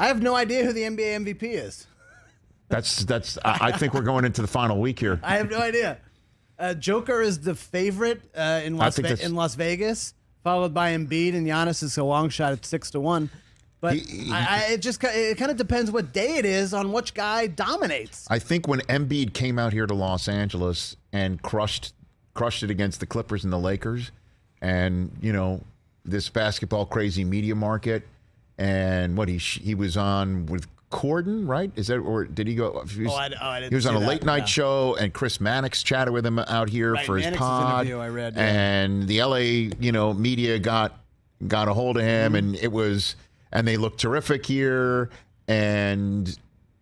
I have no idea who the NBA MVP is. That's. I think we're going into the final week here. I have no idea. Joker is the favorite in Las Vegas, followed by Embiid, and Giannis is a long shot at 6-1. But it kind of depends what day it is on which guy dominates. I think when Embiid came out here to Los Angeles and crushed it against the Clippers and the Lakers, and this basketball crazy media market, and what he was on with Corden, right? Is that, or did he go? He was on a late night show, and Chris Mannix chatted with him out here for his pod. Interview I read, and the LA, media got a hold of him, and they looked terrific here, and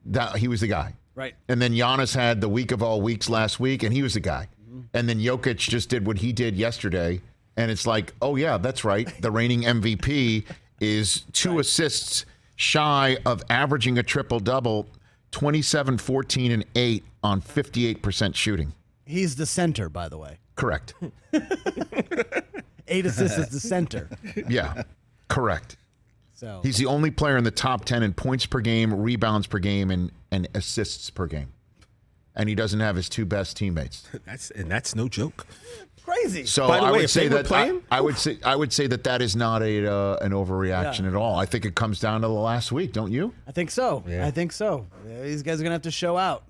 that he was the guy. Right. And then Giannis had the week of all weeks last week, and he was the guy. And then Jokic just did what he did yesterday, and it's like, oh yeah, that's right. The reigning MVP is 2 assists shy of averaging a triple-double, 27, 14, and 8 on 58% shooting. He's the center, by the way. Correct. 8 assists is the center. Yeah, correct. So he's the only player in the top 10 in points per game, rebounds per game, and assists per game. And he doesn't have his 2 best teammates. That's no joke. Crazy. So By the way, I would say that is not an overreaction at all. I think it comes down to the last week, don't you? I think so. Yeah. I think so. These guys are gonna have to show out,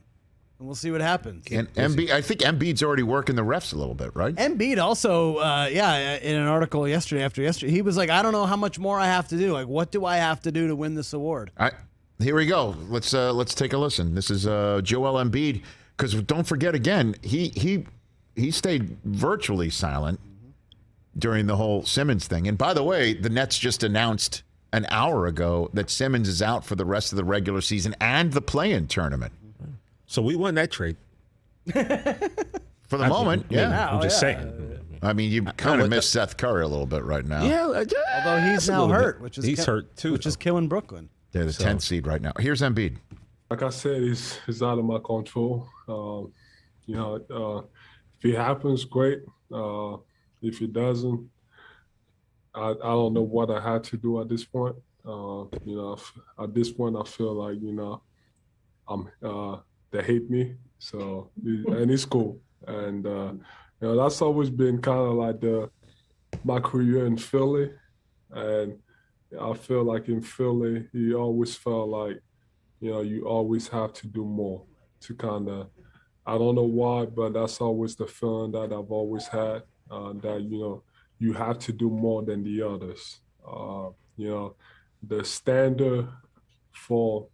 and we'll see what happens. And Embiid, I think Embiid's already working the refs a little bit, right? Embiid also, in an article yesterday, he was like, I don't know how much more I have to do. Like, what do I have to do to win this award? Here we go. Let's take a listen. This is Joel Embiid, because don't forget again, he stayed virtually silent during the whole Simmons thing. And by the way, the Nets just announced an hour ago that Simmons is out for the rest of the regular season and the play-in tournament. So we won that trade. For the moment, yeah. I'm just saying. I mean, you kind of miss Seth Curry a little bit right now. Yeah, although he's now hurt, which is he's hurt too, which is killing Brooklyn. They're the 10th seed right now. Here's Embiid. Like I said, it's out of my control. If it happens, great. If it doesn't, I don't know what I had to do at this point. At this point, I feel like they hate me. So and it's cool. And that's always been kind of like my career in Philly. And I feel like in Philly, you always felt like you always have to do more to kind of. I don't know why, but that's always the feeling that I've always had, that, you have to do more than the others. The standard for,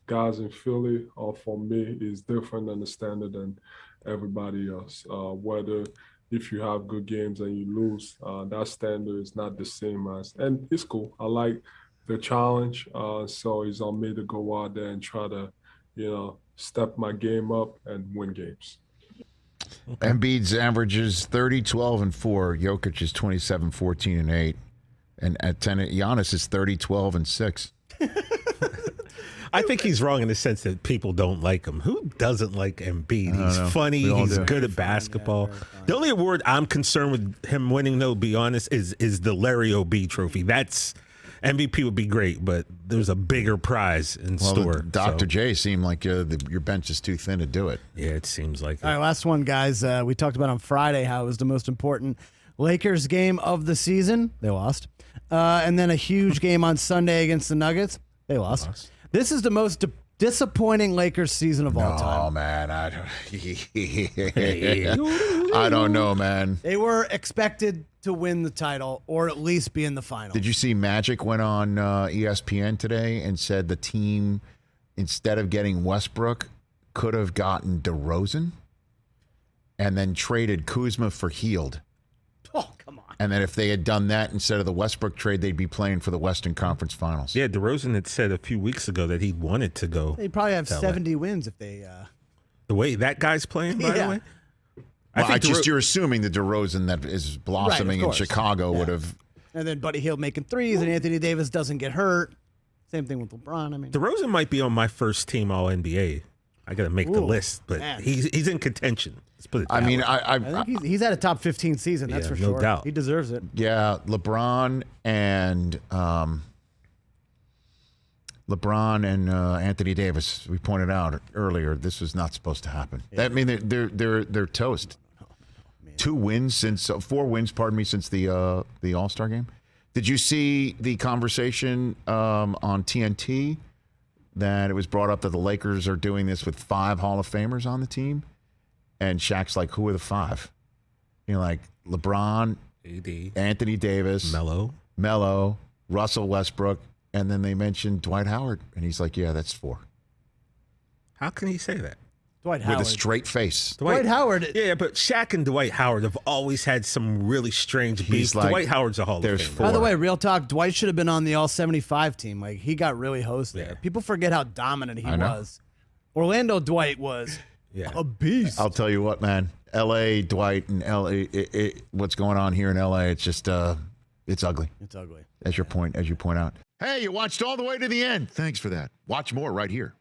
guys in Philly or for me is different than the standard than everybody else. Whether if you have good games and you lose, that standard is not the same as, and it's cool. I like the challenge. So it's on me to go out there and try to, step my game up and win games. Okay. Embiid's averages 30, 12, and 4. Jokic is 27, 14, and 8. And at 10, Giannis is 30, 12, and 6. I think he's wrong in the sense that people don't like him. Who doesn't like Embiid? He's funny. He's good at basketball. The only award I'm concerned with him winning, though, to be honest, is the Larry O.B. trophy. That's MVP would be great, but there's a bigger prize in store. Dr. J seemed like your bench is too thin to do it. Yeah, it seems like it. All right, last one, guys. We talked about on Friday how it was the most important Lakers game of the season. They lost. And then a huge game on Sunday against the Nuggets. They lost. This is the most disappointing Lakers season of all time. Oh, man. I don't know, man. They were expected to win the title or at least be in the final. Did you see Magic went on ESPN today and said the team, instead of getting Westbrook, could have gotten DeRozan and then traded Kuzma for Hield? Oh, come on. And then if they had done that instead of the Westbrook trade, they'd be playing for the Western Conference Finals. Yeah, DeRozan had said a few weeks ago that he wanted to go. They'd probably have 70 wins if they... The way that guy's playing, by the way? Well, you're assuming the DeRozan that is blossoming in Chicago would have... And then Buddy Hield making threes, and Anthony Davis doesn't get hurt. Same thing with LeBron. I mean, DeRozan might be on my first team All-NBA. I got to make the list, but he's in contention. Let's put it that way. I think he's had a top 15 season, that's for sure. No doubt. He deserves it. Yeah, LeBron and LeBron and Anthony Davis. We pointed out earlier this was not supposed to happen. Yeah. I mean, they're toast. 4 wins since the All-Star game. Did you see the conversation on TNT that it was brought up that the Lakers are doing this with 5 Hall of Famers on the team? And Shaq's like, who are the 5? You know, like LeBron, AD, Anthony Davis, Melo, Russell Westbrook, and then they mentioned Dwight Howard. And he's like, yeah, that's 4. How can he say that? Dwight Howard. With a straight face. Dwight Howard. Yeah, but Shaq and Dwight Howard have always had some really strange beefs. Like, Dwight Howard's a Hall of Famer. By the way, real talk, Dwight should have been on the All-75 team. Like, he got really hosed there. People forget how dominant he was. Orlando Dwight was a beast. I'll tell you what, man. L.A. Dwight and L.A. What's going on here in L.A., it's just, it's ugly. It's ugly. As you point out. Hey, you watched all the way to the end. Thanks for that. Watch more right here.